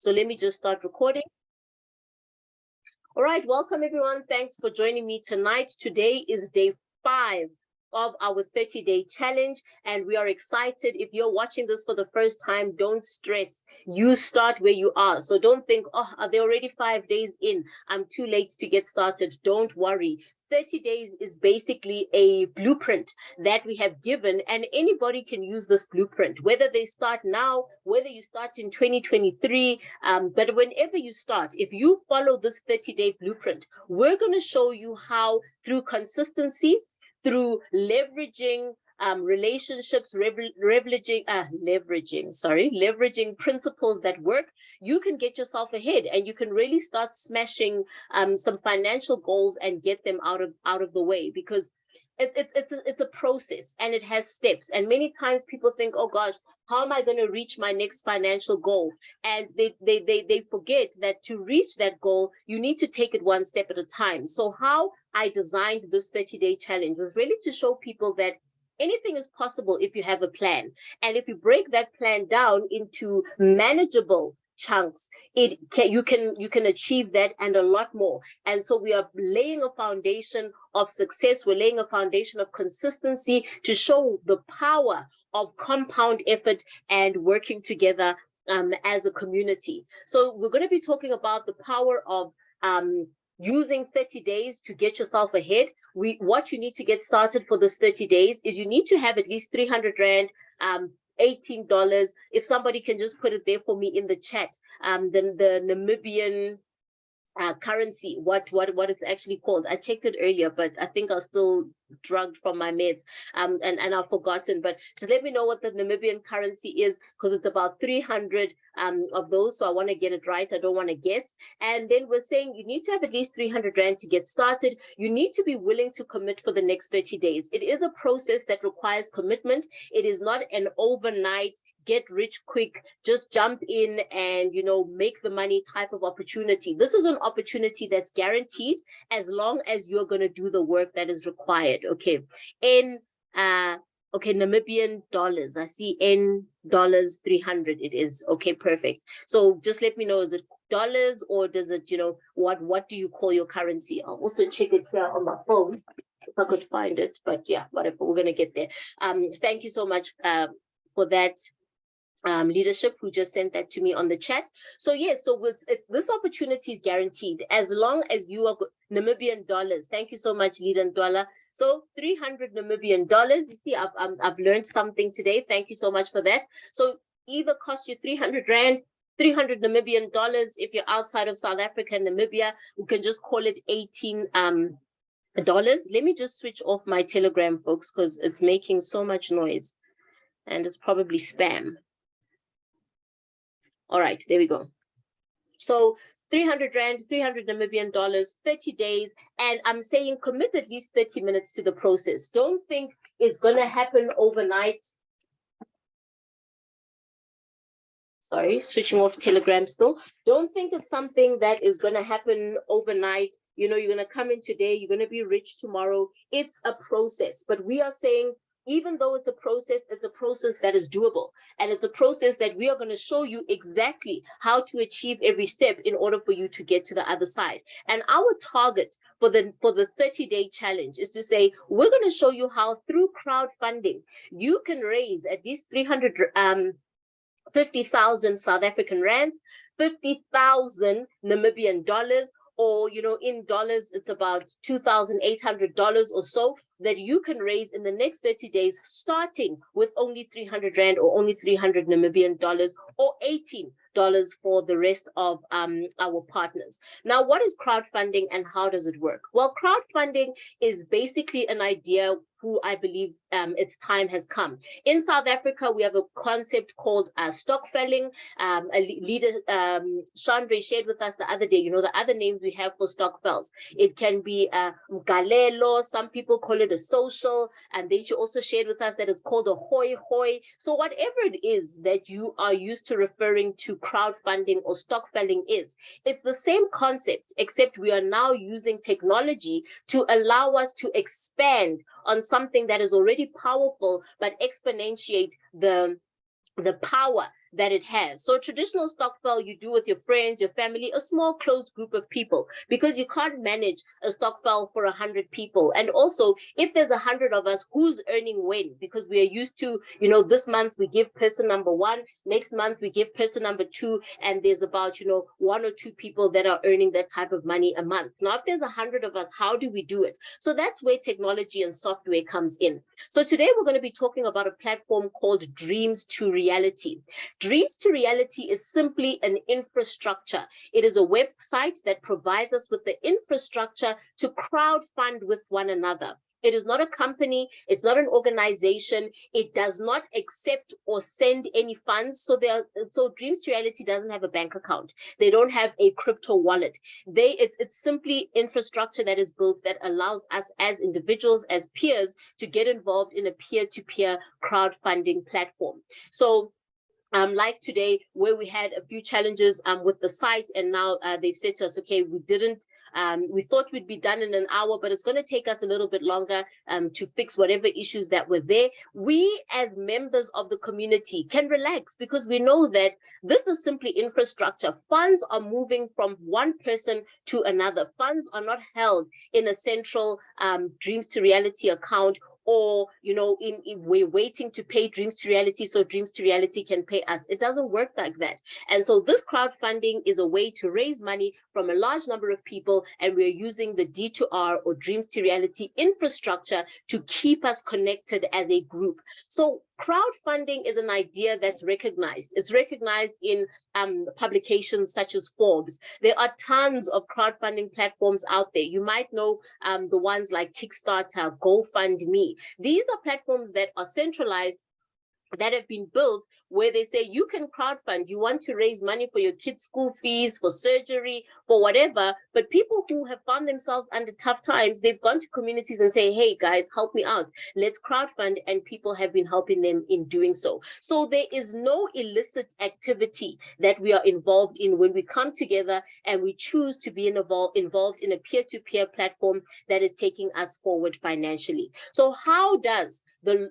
So let me just start recording. All right, welcome everyone. Thanks for joining me tonight. Today is day 5 of our 30-day challenge, and we are excited. If you're watching this for the first time, don't stress. You start where you are. So don't think, oh, are they already 5 days in? I'm too late to get started. Don't worry. 30 days is basically a blueprint that we have given, and anybody can use this blueprint, whether they start now, whether you start in 2023, but whenever you start, if you follow this 30-day blueprint, we're going to show you how, through consistency, through leveraging relationships, leveraging principles that work, you can get yourself ahead, and you can really start smashing some financial goals and get them out of the way, because it's a process and it has steps. And many times people think, oh gosh, how am I going to reach my next financial goal? And they forget that to reach that goal, you need to take it one step at a time. So how I designed this 30-day challenge was really to show people that anything is possible if you have a plan. And if you break that plan down into manageable chunks, you can achieve that and a lot more. And so we are laying a foundation of success. We're laying a foundation of consistency to show the power of compound effort and working together as a community. So we're going to be talking about the power of using 30 days to get yourself ahead. What you need to get started for this 30 days is you need to have at least 300 Rand, $18. If somebody can just put it there for me in the chat, then the Namibian currency, what it's actually called. I checked it earlier, but I think I was still drugged from my meds, and I've forgotten. But just let me know what the Namibian currency is, because it's about 300 of those. So I want to get it right. I don't want to guess. And then we're saying you need to have at least 300 Rand to get started. You need to be willing to commit for the next 30 days. It is a process that requires commitment. It is not an overnight get rich quick, just jump in and, make the money type of opportunity. This is an opportunity that's guaranteed as long as you're going to do the work that is required. Okay. Namibian dollars. I see in dollars 300 it is. Okay, perfect. So just let me know, is it dollars or does it, what do you call your currency? I'll also check it here on my phone if I could find it. But yeah, whatever, we're going to get there. Thank you so much for that. Leadership who just sent that to me on the chat. So yes, this opportunity is guaranteed as long as you are Namibian dollars. Thank you so much, Leader Ndwala. So 300 Namibian dollars. You see, I've learned something today. Thank you so much for that. So either cost you 300 Rand, 300 Namibian dollars. If you're outside of South Africa and Namibia, we can just call it 18 dollars. Let me just switch off my Telegram, folks, because it's making so much noise and it's probably spam. All right, there we go. So 300 Rand, 300 Namibian dollars, 30 days. And I'm saying commit at least 30 minutes to the process. Don't think it's going to happen overnight. Sorry, switching off Telegram still. Don't think it's something that is going to happen overnight. You're going to come in today, you're going to be rich tomorrow. It's a process. But we are saying, even though it's a process that is doable. And it's a process that we are going to show you exactly how to achieve every step in order for you to get to the other side. And our target for the 30-day challenge is to say, we're going to show you how through crowdfunding, you can raise at least 50,000 South African rands, 50,000 Namibian dollars, or, in dollars, it's about $2,800 or so that you can raise in the next 30 days, starting with only 300 Rand or only 300 Namibian dollars or $18 for the rest of our partners. Now, what is crowdfunding and how does it work? Well, crowdfunding is basically an idea who I believe its time has come. In South Africa, we have a concept called stokveling. A leader, Chandra, shared with us the other day, the other names we have for stokvels. It can be Galelo, some people call it a social, and then she also shared with us that it's called a hoi hoi. So whatever it is that you are used to referring to crowdfunding or stokveling it's the same concept, except we are now using technology to allow us to expand on something that is already powerful, but exponentiate the power that it has. So traditional stokvel you do with your friends, your family, a small closed group of people, because you can't manage a stokvel for 100 people. And also, if there's 100 of us, who's earning when? Because we are used to, this month we give person number one, next month we give person number two, and there's about, one or two people that are earning that type of money a month. Now, if there's 100 of us, how do we do it? So that's where technology and software comes in. So today we're going to be talking about a platform called Dreams to Reality. Dreams to Reality is simply an infrastructure. It is a website that provides us with the infrastructure to crowdfund with one another. It is not a company. It's not an organization. It does not accept or send any funds. So Dreams to Reality doesn't have a bank account. They don't have a crypto wallet. It's simply infrastructure that is built that allows us as individuals, as peers, to get involved in a peer-to-peer crowdfunding platform. So like today, where we had a few challenges with the site, and now they've said to us, okay, we thought we'd be done in an hour, but it's going to take us a little bit longer to fix whatever issues that were there. We, as members of the community, can relax because we know that this is simply infrastructure. Funds are moving from one person to another. Funds are not held in a central Dreams to Reality account, or we're waiting to pay Dreams to Reality so Dreams to Reality can pay us. It doesn't work like that. And so this crowdfunding is a way to raise money from a large number of people, and we're using the D2R or Dreams to Reality infrastructure to keep us connected as a group. So crowdfunding is an idea that's recognized. It's recognized in publications such as Forbes. There are tons of crowdfunding platforms out there. You might know the ones like Kickstarter, GoFundMe. These are platforms that are centralized, that have been built, where they say you can crowdfund. You want to raise money for your kids' school fees, for surgery, for whatever. But people who have found themselves under tough times, they've gone to communities and say, hey guys, help me out. Let's crowdfund. And people have been helping them in doing so. So there is no illicit activity that we are involved in when we come together and we choose to be involved in a peer-to-peer platform that is taking us forward financially. So how does the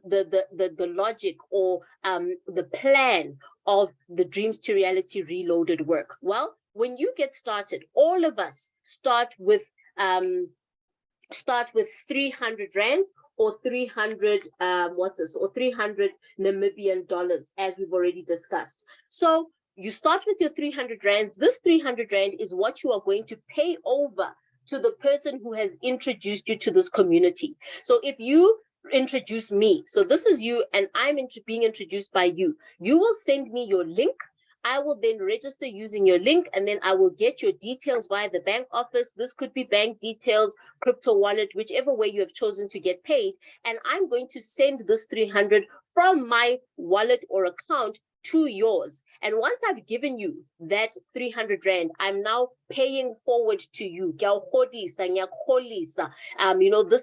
logic or the plan of the Dreams to Reality Reloaded work? Well, when you get started, all of us start with 300 rands or 300 or 300 Namibian dollars, as we've already discussed. So you start with your 300 rands. This 300 rand is what you are going to pay over to the person who has introduced you to this community. So if you introduce me, so this is you and I'm being introduced by you, you will send me your link. I will then register using your link, and then I will get your details via the bank office. This could be bank details, crypto wallet, whichever way you have chosen to get paid. And I'm going to send this 300 from my wallet or account to yours. And once I've given you that 300 rand, I'm now paying forward to you. This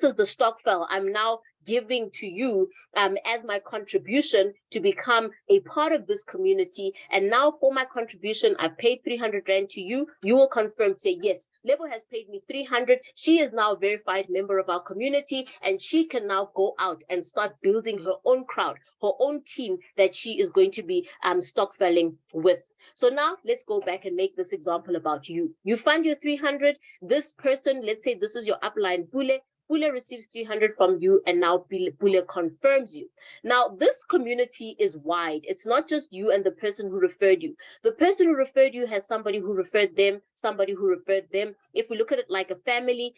is the stokvel. I'm now giving to you as my contribution to become a part of this community. And now for my contribution, I've paid 300 rand to you. You will confirm, say, yes, Lebo has paid me 300. She is now a verified member of our community, and she can now go out and start building her own crowd, her own team that she is going to be stokveling with. So now let's go back and make this example about you. You fund your 300. This person, let's say this is your upline, Pule. Pule receives 300 from you, and now Pule confirms you. Now, this community is wide. It's not just you and the person who referred you. The person who referred you has somebody who referred them, somebody who referred them. If we look at it like a family,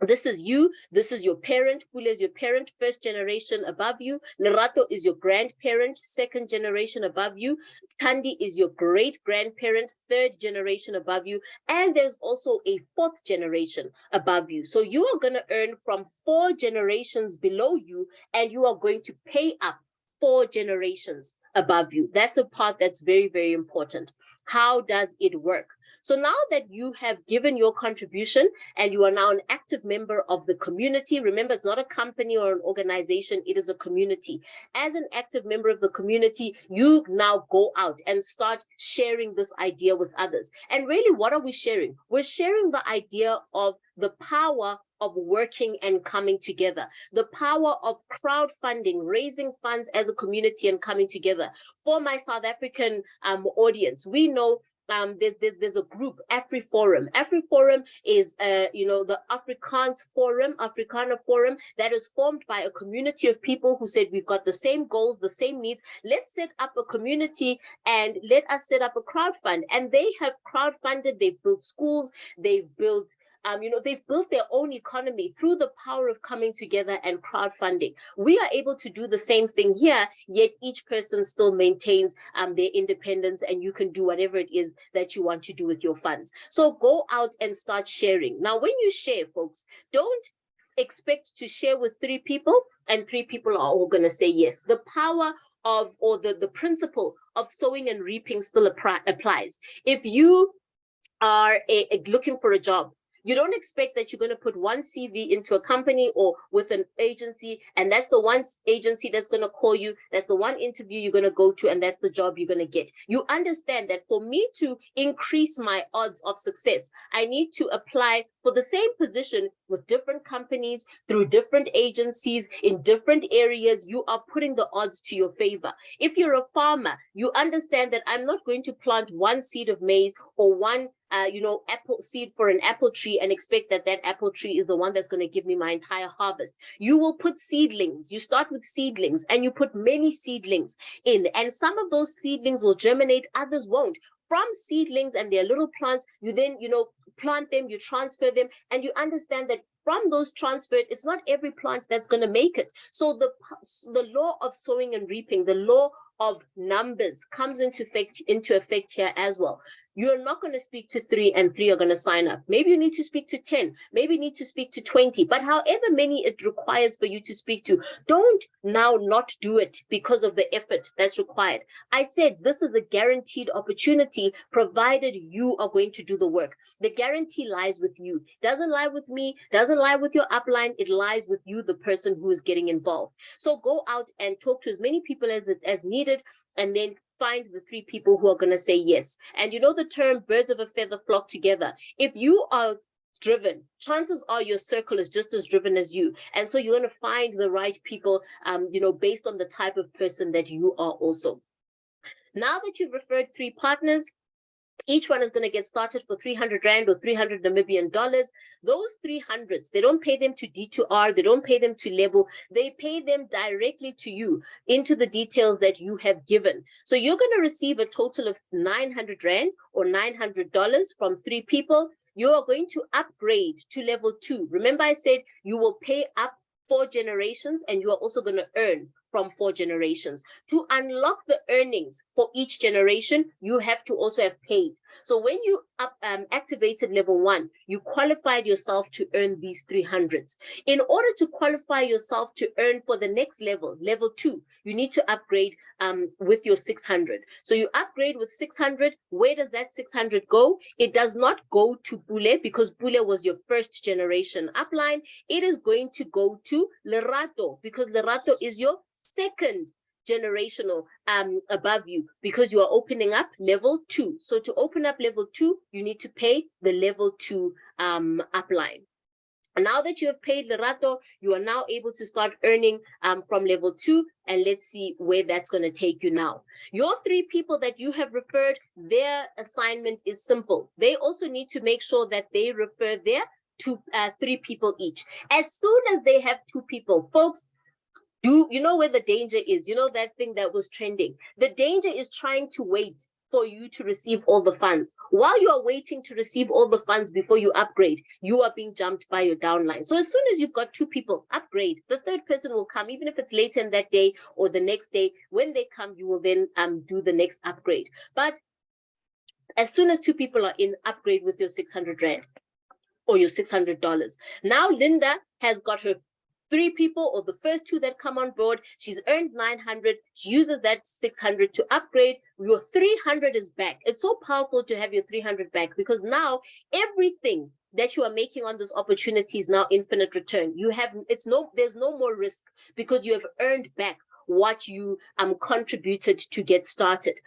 this is you, this is your parent. Pule is your parent, first generation above you. Lerato is your grandparent, second generation above you. Tandi is your great grandparent, third generation above you. And there's also a fourth generation above you. So you are going to earn from 4 generations below you, and you are going to pay up 4 generations above you. That's a part that's very, very important. How does it work? So now that you have given your contribution and you are now an active member of the community, remember, it's not a company or an organization, it is a community. As an active member of the community, you now go out and start sharing this idea with others. And really, what are we sharing? We're sharing the idea of the power of working and coming together, the power of crowdfunding, raising funds as a community and coming together. For my South African audience, we know there's a group, AfriForum. AfriForum is, the Afrikaner Forum that is formed by a community of people who said, we've got the same goals, the same needs. Let's set up a community and let us set up a crowdfund. And they have crowdfunded, they've built schools, they've built they've built their own economy through the power of coming together and crowdfunding. We are able to do the same thing here, yet each person still maintains their independence, and you can do whatever it is that you want to do with your funds. So go out and start sharing. Now, when you share, folks, don't expect to share with 3 people and 3 people are all going to say yes. The power of, or the principle of sowing and reaping still applies. If you are looking for a job, you don't expect that you're going to put one CV into a company or with an agency, and that's the one agency that's going to call you, that's the one interview you're going to go to, and that's the job you're going to get. You understand that for me to increase my odds of success, I need to apply for the same position with different companies, through different agencies, in different areas. You are putting the odds to your favor. If you're a farmer, you understand that I'm not going to plant one seed of maize or one apple seed for an apple tree and expect that that apple tree is the one that's going to give me my entire harvest. You will put seedlings. You start with seedlings and you put many seedlings in, and some of those seedlings will germinate, others won't. From seedlings and their little plants, you then, plant them, you transfer them, and you understand that from those transferred, it's not every plant that's going to make it. So the law of sowing and reaping, the law of numbers comes into effect here as well. You're not going to speak to 3 and 3 are going to sign up. Maybe you need to speak to 10, maybe you need to speak to 20, but however many it requires for you to speak to, don't now not do it because of the effort that's required. I said this is a guaranteed opportunity provided you are going to do the work. The guarantee lies with you. Doesn't lie with me, doesn't lie with your upline, it lies with you, the person who is getting involved. So go out and talk to as many people as needed, and then find the 3 people who are going to say yes. And you know the term birds of a feather flock together. If you are driven, chances are your circle is just as driven as you. And so you're going to find the right people, based on the type of person that you are also. Now that you've referred 3 partners, each one is going to get started for 300 Rand or 300 Namibian dollars. Those 300s, they don't pay them to D2R, they don't pay them to Lebo, they pay them directly to you into the details that you have given. So you're going to receive a total of 900 Rand or $900 from 3 people. You are going to upgrade to level 2. Remember I said you will pay up 4 generations and you are also going to earn from 4 generations. To unlock the earnings for each generation, you have to also have paid. So when you activated level 1, you qualified yourself to earn these 300s. In order to qualify yourself to earn for the next level, level 2, you need to upgrade with your 600. So you upgrade with 600. Where does that 600 go? It does not go to Bule because Bule was your first generation upline. It is going to go to Lerato because Lerato is your second generational above you, because you are opening up level 2. So to open up level 2, you need to pay the level 2 upline. And now that you have paid Lerato, you are now able to start earning from level 2, and let's see where that's going to take you now. Your 3 people that you have referred, their assignment is simple. They also need to make sure that they refer their 3 people each. As soon as they have 2 people, folks, you know where the danger is. You know that thing that was trending. The danger is trying to wait for you to receive all the funds. While you are waiting to receive all the funds before you upgrade, you are being jumped by your downline. So as soon as you've got 2 people, upgrade. The 3rd person will come, even if it's later in that day or the next day. When they come, you will then do the next upgrade. But as soon as 2 people are in, upgrade with your 600 Rand or your $600. Now Linda has got her 3 people, or the first 2 that come on board. She's earned 900. She uses that 600 to upgrade. Your 300 is back. It's so powerful to have your 300 back, because now everything that you are making on this opportunity is now infinite return. There's no more risk, because you have earned back what you contributed to get started.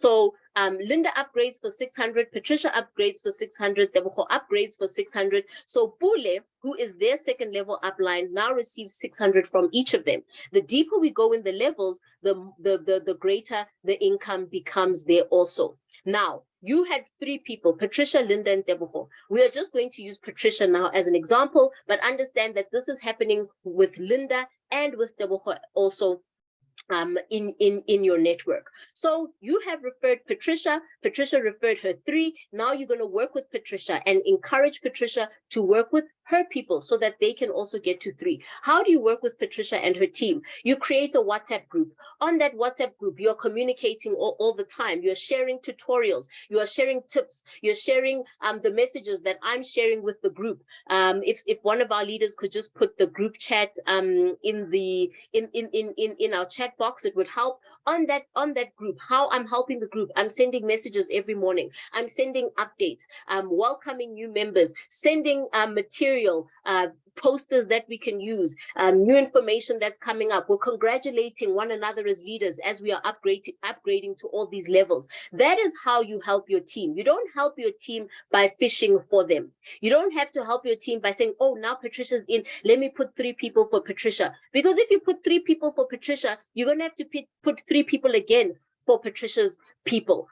Linda upgrades for 600, Patricia upgrades for 600, Tebogo upgrades for 600. So Pule, who is their second level upline, now receives 600 from each of them. The deeper we go in the levels, the greater the income becomes there also. Now, you had 3 people, Patricia, Linda, and Tebogo. We are just going to use Patricia now as an example, but understand that this is happening with Linda and with Tebogo also in your network. So you have referred Patricia referred her 3. Now you're going to work with Patricia and encourage Patricia to work with her people so that they can also get to 3. How do you work with Patricia and her team? You create a WhatsApp group. On that WhatsApp group, you're communicating all the time. You're sharing tutorials, you are sharing tips, you're sharing the messages that I'm sharing with the group. If one of our leaders could just put the group chat in our chat box, it would help. On that group, how I'm helping the group, I'm sending messages every morning, I'm sending updates, welcoming new members, sending material, posters that we can use, new information that's coming up. We're congratulating one another as leaders as we are upgrading to all these levels. That is how you help your team. You don't help your team by fishing for them. You don't have to help your team by saying, oh, now Patricia's in, let me put 3 people for Patricia. Because if you put 3 people for Patricia, you're going to have to put 3 people again for Patricia's people.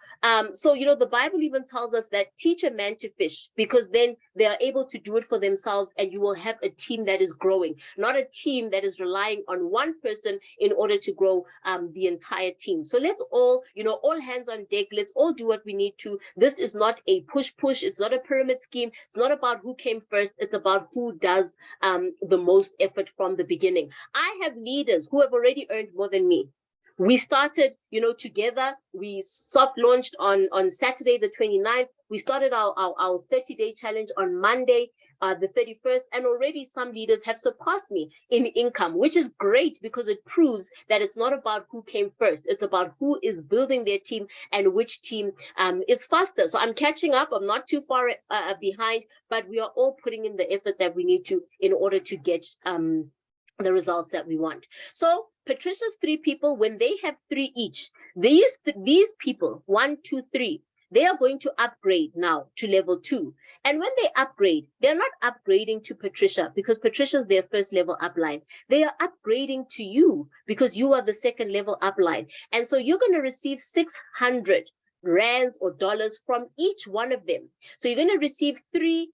So, the Bible even tells us that teach a man to fish, because then they are able to do it for themselves, and you will have a team that is growing, not a team that is relying on one person in order to grow the entire team. So let's all, all hands on deck. Let's all do what we need to. This is not a push. It's not a pyramid scheme. It's not about who came first. It's about who does the most effort from the beginning. I have leaders who have already earned more than me. We started, together. We soft launched on Saturday, the 29th. We started our 30-day challenge on Monday, the 31st, and already some leaders have surpassed me in income, which is great because it proves that it's not about who came first. It's about who is building their team and which team is faster. So I'm catching up. I'm not too far behind, but we are all putting in the effort that we need to in order to get the results that we want. So Patricia's 3 people, when they have 3 each, these people, 1, 2, 3, they are going to upgrade now to level 2. And when they upgrade, they're not upgrading to Patricia because Patricia's their first level upline. They are upgrading to you because you are the second level upline. And so you're going to receive 600 rands or dollars from each one of them. So you're going to receive 3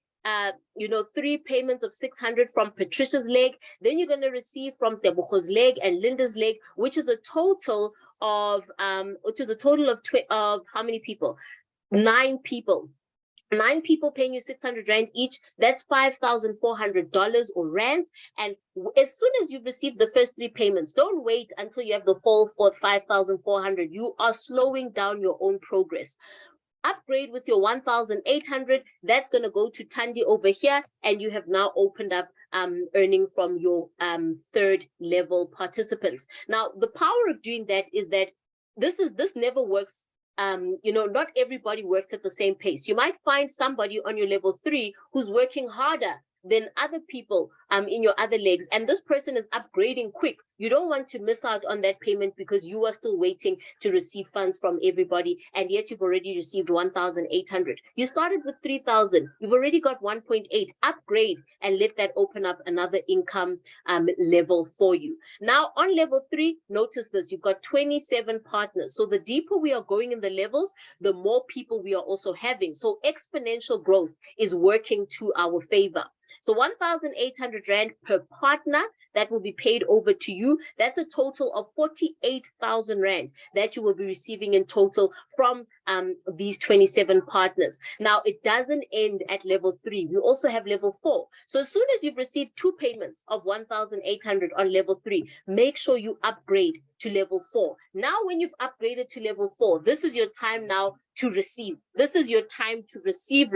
payments of 600 from Patricia's leg. Then you're going to receive from Tebogo's leg and Linda's leg, which is a total of how many people? 9 people. 9 people paying you 600 rand each. That's $5,400 or rands. And as soon as you've received the first 3 payments, don't wait until you have the full 5,400. You are slowing down your own progress. Upgrade with your 1,800. That's going to go to Tandi over here, and you have now opened up earning from your 3rd level participants. Now, the power of doing that is that this never works. Not everybody works at the same pace. You might find somebody on your level 3 who's working harder than other people in your other legs, and this person is upgrading quick. You don't want to miss out on that payment because you are still waiting to receive funds from everybody, and yet you've already received 1,800. You started with 3,000. You've already got 1.8. Upgrade and let that open up another income level for you. Now on level 3, notice this, you've got 27 partners. So the deeper we are going in the levels, the more people we are also having. So exponential growth is working to our favor. So 1,800 rand per partner that will be paid over to you. That's a total of 48,000 rand that you will be receiving in total from these 27 partners. Now, it doesn't end at level 3. We also have level 4. So as soon as you've received 2 payments of 1,800 on level 3, make sure you upgrade to level 4. Now, when you've upgraded to level 4, this is your time now to receive. This is your time to receive,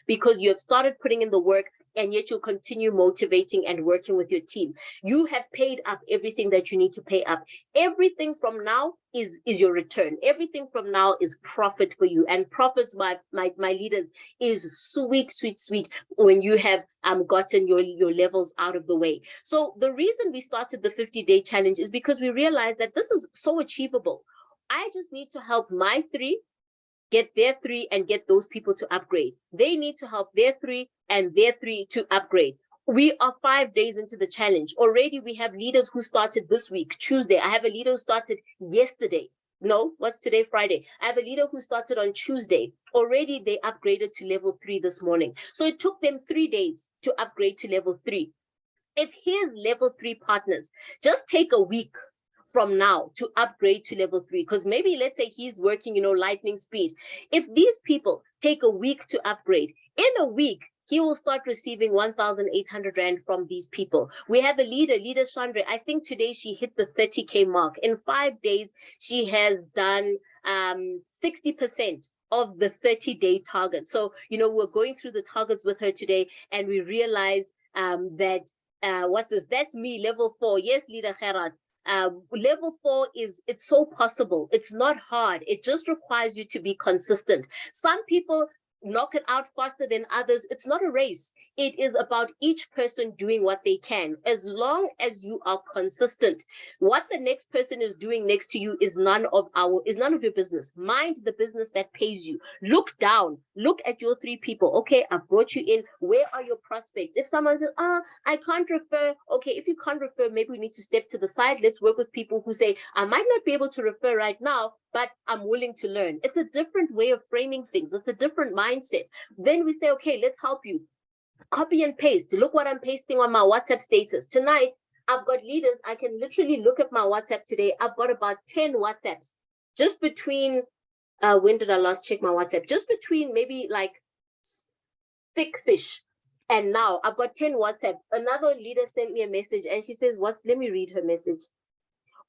because you have started putting in the work, and yet you'll continue motivating and working with your team. You have paid up everything that you need to pay up. Everything from now is your return. Everything from now is profit for you. And profits, my leaders, is sweet when you have gotten your levels out of the way. So the reason we started the 50-day challenge is because we realized that this is so achievable. I just need to help my 3 get their 3 and get those people to upgrade. They need to help their 3 and their 3 to upgrade. We are 5 days into the challenge. Already we have leaders who started this week, Tuesday. I have a leader who started yesterday. No, what's today? Friday. I have a leader who started on Tuesday. Already they upgraded to level 3 this morning. So it took them 3 days to upgrade to level 3. If his level 3 partners just take a week from now to upgrade to level 3, because maybe let's say he's working, lightning speed. If these people take a week to upgrade, in a week, he will start receiving 1,800 Rand from these people. We have a leader Chandra. I think today she hit the 30K mark. In 5 days, she has done 60% of the 30-day target. So, we're going through the targets with her today, and we realize that, what's this? That's me, level 4. Yes, leader Gerard. Level 4 it's so possible. It's not hard. It just requires you to be consistent. Some people knock it out faster than others. It's not a race. It is about each person doing what they can. As long as you are consistent, what the next person is doing next to you is none of your business. Mind the business that pays you. Look down. Look at your 3 people. Okay, I brought you in. Where are your prospects? If someone says, I can't refer. Okay, if you can't refer, maybe we need to step to the side. Let's work with people who say, I might not be able to refer right now, but I'm willing to learn. It's a different way of framing things. It's a different mindset. Then we say, okay, let's help you. Copy and paste. Look what I'm pasting on my WhatsApp status. Tonight, I've got leaders. I can literally look at my WhatsApp today. I've got about 10 WhatsApps. Just between, when did I last check my WhatsApp? Just between maybe like 6-ish. And now I've got 10 WhatsApp. Another leader sent me a message and she says, let me read her message.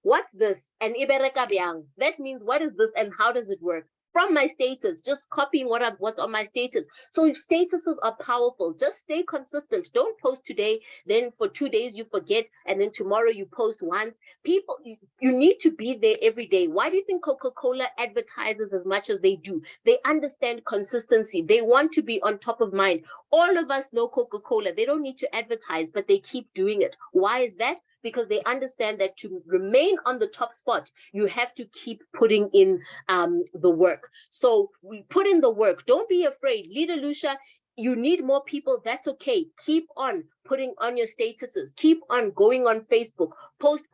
What's this? And ibereka byang. That means what is this and how does it work? From my status, just copying what's on my status. So statuses are powerful. Just stay consistent. Don't post today, then for 2 days you forget, and then tomorrow you post once. People, you need to be there every day. Why do you think Coca-Cola advertises as much as they do? They understand consistency. They want to be on top of mind. All of us know Coca-Cola. They don't need to advertise, but they keep doing it. Why is that? Because they understand that to remain on the top spot, you have to keep putting in the work. So we put in the work. Don't be afraid. Leader Lucia, you need more people. That's okay. Keep on putting on your statuses. Keep on going on Facebook. Post.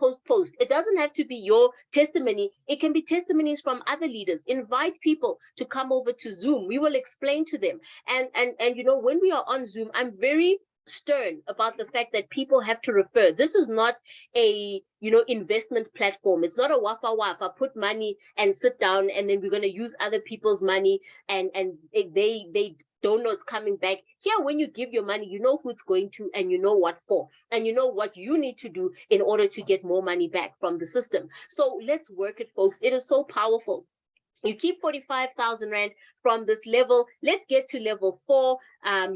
It doesn't have to be your testimony. It can be testimonies from other leaders. Invite people to come over to Zoom. We will explain to them. And when we are on Zoom, I'm very stern about the fact that people have to refer. This is not a investment platform. It's not a wafa put money and sit down and then we're going to use other people's money and they don't know it's coming back. Here, when you give your money, you know who it's going to and you know what for, and you know what you need to do in order to get more money back from the system. So let's work it, folks. It is so powerful. You keep 45,000 Rand from this level. Let's get to level 4.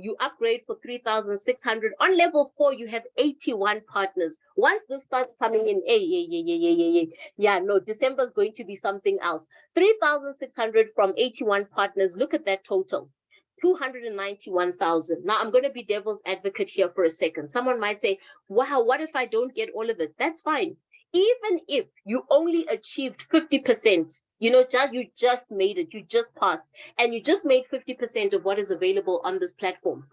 You upgrade for 3,600. On level 4, you have 81 partners. Once this starts coming in, no, December is going to be something else. 3,600 from 81 partners. Look at that total. 291,000. Now, I'm going to be devil's advocate here for a second. Someone might say, wow, what if I don't get all of it? That's fine. Even if you only achieved 50%, you just made it, you just passed, and you just made 50% of what is available on this platform.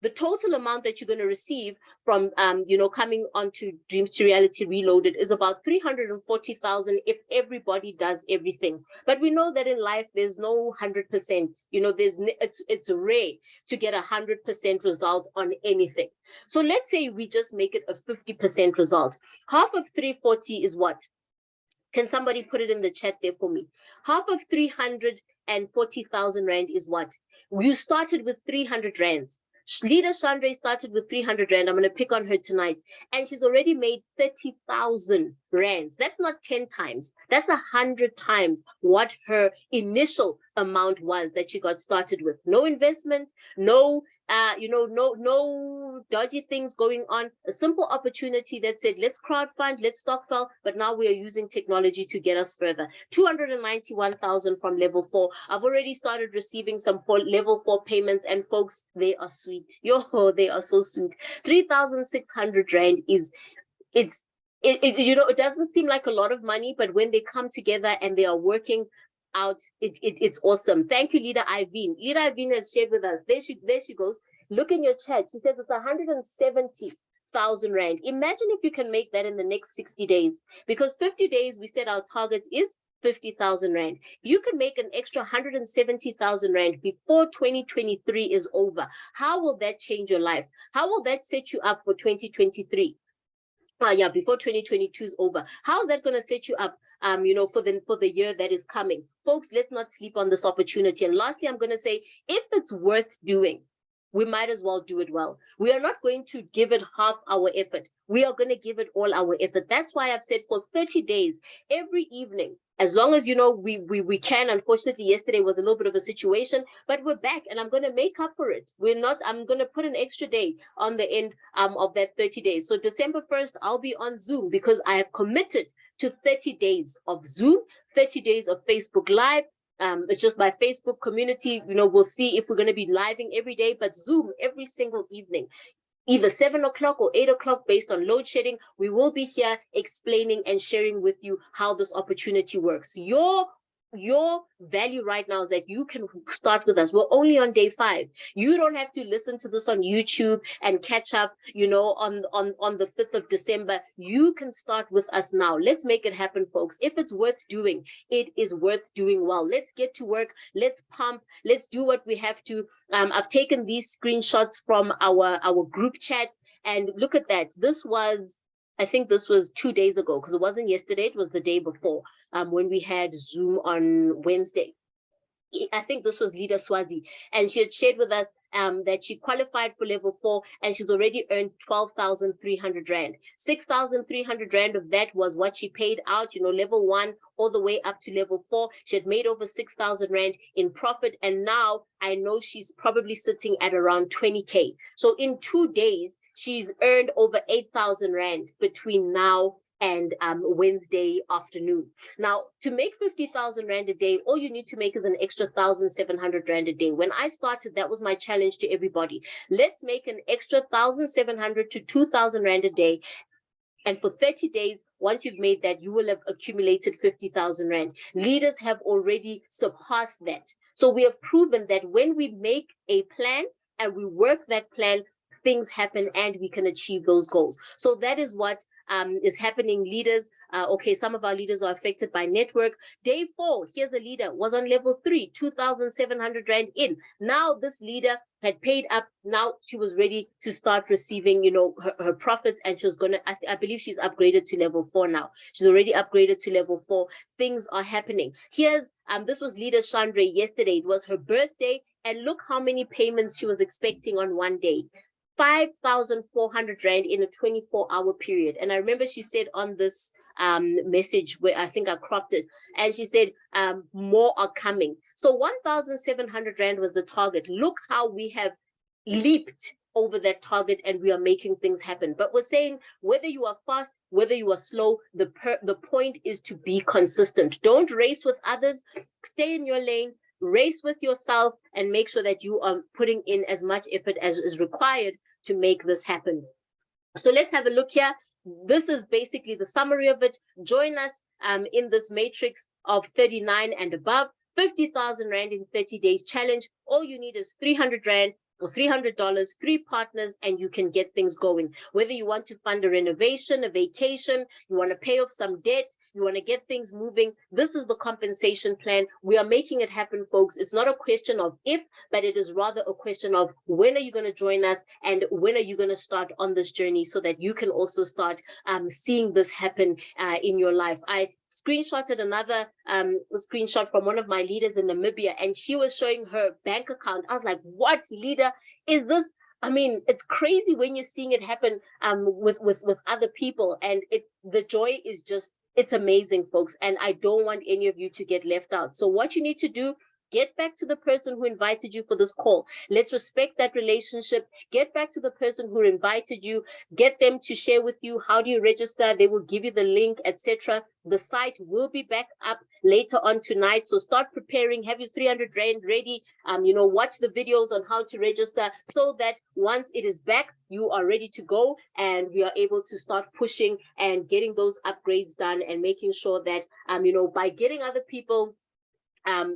The total amount that you're going to receive from, coming onto Dreams to Reality Reloaded is about 340,000 if everybody does everything. But we know that in life, there's no 100%. It's rare to get 100% result on anything. So let's say we just make it a 50% result. Half of 340 is what? Can somebody put it in the chat there for me? Half of 340,000 Rand is what? You started with 300 Rands. Leader Chandra started with 300 Rand. I'm going to pick on her tonight. And she's already made 30,000 Rands. That's not 10 times. That's 100 times what her initial amount was that she got started with. No investment, no dodgy things going on. A simple opportunity that said, let's crowdfund, let's stockpile, but now we are using technology to get us further. 291,000 from level 4. I've already started receiving some level 4 payments, and folks, they are sweet. They are so sweet. 3,600 Rand it's it doesn't seem like a lot of money, but when they come together and they are working out, it's awesome. Thank you, Leader Iveen. Leader Iveen has shared with us. There she goes. Look in your chat. She says it's 170,000 Rand. Imagine if you can make that in the next 60 days, because 50 days we said our target is 50,000 Rand. If you can make an extra 170,000 Rand before 2023 is over, how will that change your life? How will that set you up for 2023? Before 2022 is over. How is that going to set you up, for the year that is coming? Folks, let's not sleep on this opportunity. And lastly, I'm going to say, if it's worth doing, we might as well do it well. We are not going to give it half our effort. We are going to give it all our effort. That's why I've said for 30 days, every evening, as long as, we can. Unfortunately, yesterday was a little bit of a situation, but we're back and I'm going to make up for it. I'm going to put an extra day on the end of that 30 days. So December 1st, I'll be on Zoom because I have committed to 30 days of Zoom, 30 days of Facebook Live. It's just my Facebook community. We'll see if we're going to be living every day, but Zoom every single evening, either 7 o'clock or 8 o'clock based on load shedding. We will be here explaining and sharing with you how this opportunity works. Your value right now is that you can start with us. We're only on day 5. You don't have to listen to this on YouTube and catch up, on the 5th of December. You can start with us now. Let's make it happen, folks. If it's worth doing, it is worth doing well. Let's get to work. Let's pump. Let's do what we have to. I've taken these screenshots from our group chat, and look at that. I think this was 2 days ago, because it wasn't yesterday, it was the day before, when we had Zoom on Wednesday. I think this was Leader Swazi, and she had shared with us that she qualified for level 4 and she's already earned 12,300 Rand. 6,300 Rand of that was what she paid out, level 1 all the way up to level 4. She had made over 6,000 Rand in profit, and now I know she's probably sitting at around 20K. So in 2 days, she's earned over 8,000 Rand between now and Wednesday afternoon. Now, to make 50,000 Rand a day, all you need to make is an extra 1,700 Rand a day. When I started, that was my challenge to everybody. Let's make an extra 1,700 to 2,000 Rand a day. And for 30 days, once you've made that, you will have accumulated 50,000 Rand. Leaders have already surpassed that. So we have proven that when we make a plan and we work that plan, things happen and we can achieve those goals. So that is what is happening, leaders. Okay, some of our leaders are affected by network. Day 4, here's a leader, was on level 3, 2,700 Rand in. Now this leader had paid up. Now she was ready to start receiving, her profits, and she was gonna, I believe she's upgraded to level 4 now. She's already upgraded to level 4. Things are happening. Here's, this was Leader Chandra yesterday. It was her birthday, and look how many payments she was expecting on one day. 5,400 Rand in a 24-hour period. And I remember she said on this message, where I think I cropped it, and she said more are coming. So 1,700 Rand was the target. Look how we have leaped over that target, and we are making things happen. But we're saying, whether you are fast, whether you are slow, the point is to be consistent. Don't race with others. Stay in your lane. Race with yourself and make sure that you are putting in as much effort as is required to make this happen. So let's have a look here. This is basically the summary of it. Join us in this matrix of 39 and above. 50,000 Rand in 30 days challenge. All you need is 300 Rand or $300, 3 partners, and you can get things going. Whether you want to fund a renovation, a vacation, you want to pay off some debt, you want to get things moving, this is the compensation plan. We are making it happen, folks. It's not a question of if, but it is rather a question of when are you going to join us and when are you going to start on this journey, so that you can also start seeing this happen in your life. I screenshotted another screenshot from one of my leaders in Namibia, and she was showing her bank account. I was like, what leader is this? I mean, it's crazy when you're seeing it happen with other people, and the joy is just, it's amazing, folks. And I don't want any of you to get left out. So what you need to do Get back to the person who invited you for this call. Let's respect that relationship. Get back to the person who invited you. Get them to share with you how do you register. They will give you the link, etc. The site will be back up later on tonight. So start preparing. Have your 300 Rand ready. Watch the videos on how to register so that once it is back, you are ready to go and we are able to start pushing and getting those upgrades done and making sure that, by getting other people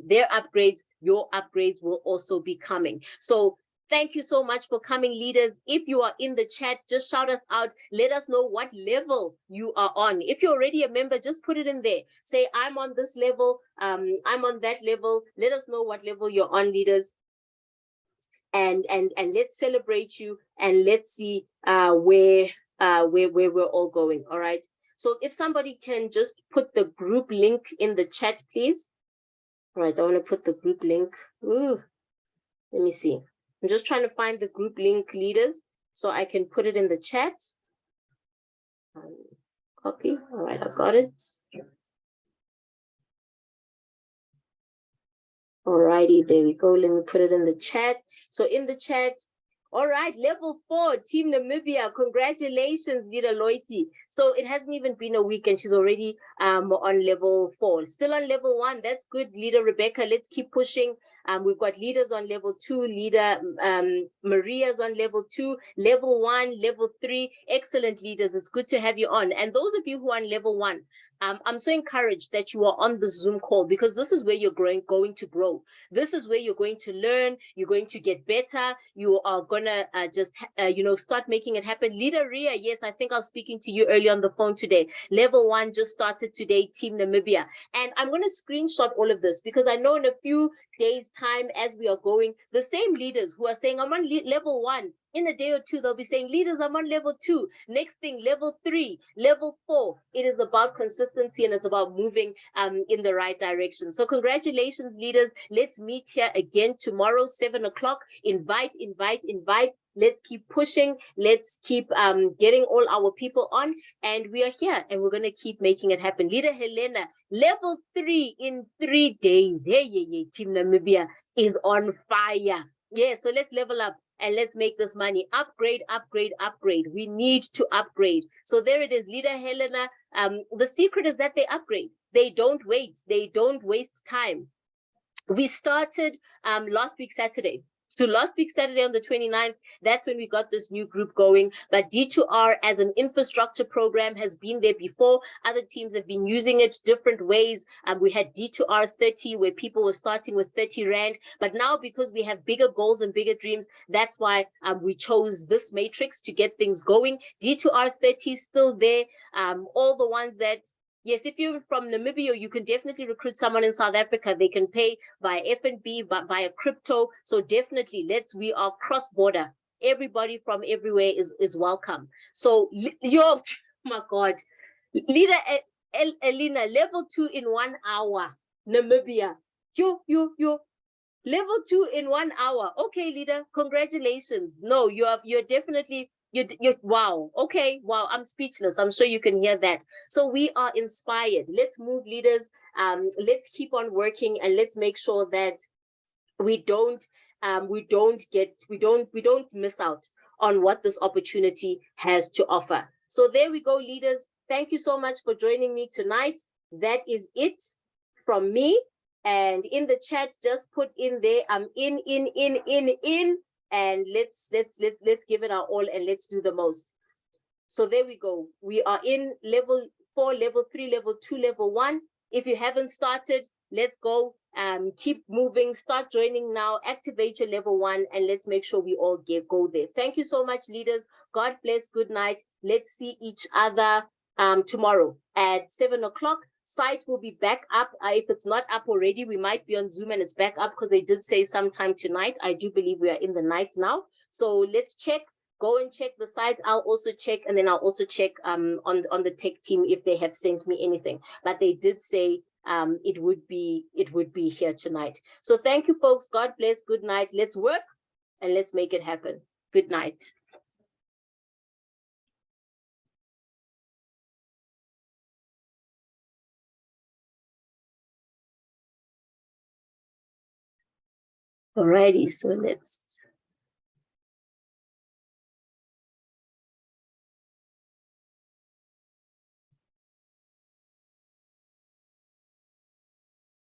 their upgrades, your upgrades will also be coming. So thank you so much for coming, leaders. If you are in the chat, just shout us out. Let us know what level you are on. If you're already a member, just put it in there. Say, I'm on this level. I'm on that level. Let us know what level you're on, leaders. And let's celebrate you and let's see where we're all going. All right. So if somebody can just put the group link in the chat, please. All right, I want to put the group link. Ooh, let me see. I'm just trying to find the group link, leaders, so I can put it in the chat. Copy. All right, I got it. All righty, there we go. Let me put it in the chat. So in the chat, all right, level 4, Team Namibia. Congratulations, Leader Loiti. So it hasn't even been a week and she's already on level 4. Still on level 1. That's good, Leader Rebecca. Let's keep pushing. We've got leaders on level 2. Leader Maria's on level 2. Level 1, level 3. Excellent, leaders. It's good to have you on. And those of you who are on level 1, I'm so encouraged that you are on the Zoom call because this is where you're going to grow. This is where you're going to learn. You're going to get better. You are gonna start making it happen. Leader Ria, yes, I think I was speaking to you earlier on the phone today. Level 1 just started today, Team Namibia. And I'm gonna screenshot all of this because I know in a few days' time as we are going, the same leaders who are saying, I'm on level 1, in a day or two, they'll be saying, leaders, I'm on level 2. Next thing, level 3, level 4. It is about consistency and it's about moving in the right direction. So congratulations, leaders. Let's meet here again tomorrow, 7 o'clock. Invite. Let's keep pushing. Let's keep getting all our people on. And we are here and we're going to keep making it happen. Leader Helena, level 3 in 3 days. Hey, Team Namibia is on fire. Yeah, so let's level up. And let's make this money. Upgrade. We need to upgrade. So there it is, Leader Helena. The secret is that they upgrade. They don't wait. They don't waste time. We started last week, Saturday. So last week, Saturday on the 29th, that's when we got this new group going. But D2R as an infrastructure program has been there before. Other teams have been using it different ways. We had D2R 30 where people were starting with 30 Rand. But now because we have bigger goals and bigger dreams, that's why we chose this matrix to get things going. D2R 30 is still there. All the ones that yes, if you're from Namibia, you can definitely recruit someone in South Africa. They can pay by FNB, by a crypto. So definitely, we are cross-border. Everybody from everywhere is welcome. So, oh my God, Leader Elena, level 2 in 1 hour, Namibia. Yo. Level 2 in 1 hour. Okay, leader, congratulations. No, you're definitely you're wow. Okay, wow. I'm speechless. I'm sure you can hear that. So we are inspired. Let's move, leaders. Let's keep on working and let's make sure that we don't miss out on what this opportunity has to offer. So there we go, leaders. Thank you so much for joining me tonight. That is it from me. And in the chat, just put in there, I'm in, and let's give it our all and let's do the most. So there we go. We are in level 4, level 3, level 2, level 1. If you haven't started, let's go. Keep moving. Start joining now. Activate your level 1, and let's make sure we all go there. Thank you so much, leaders. God bless. Good night. Let's see each other tomorrow at 7 o'clock. Site will be back up. If it's not up already, we might be on Zoom and it's back up because they did say sometime tonight. I do believe we are in the night now. So let's check. Go and check the site. I'll also check, and then I'll also check on the tech team if they have sent me anything. But they did say it would be here tonight. So thank you, folks. God bless. Good night. Let's work and let's make it happen. Good night. Alrighty, so let's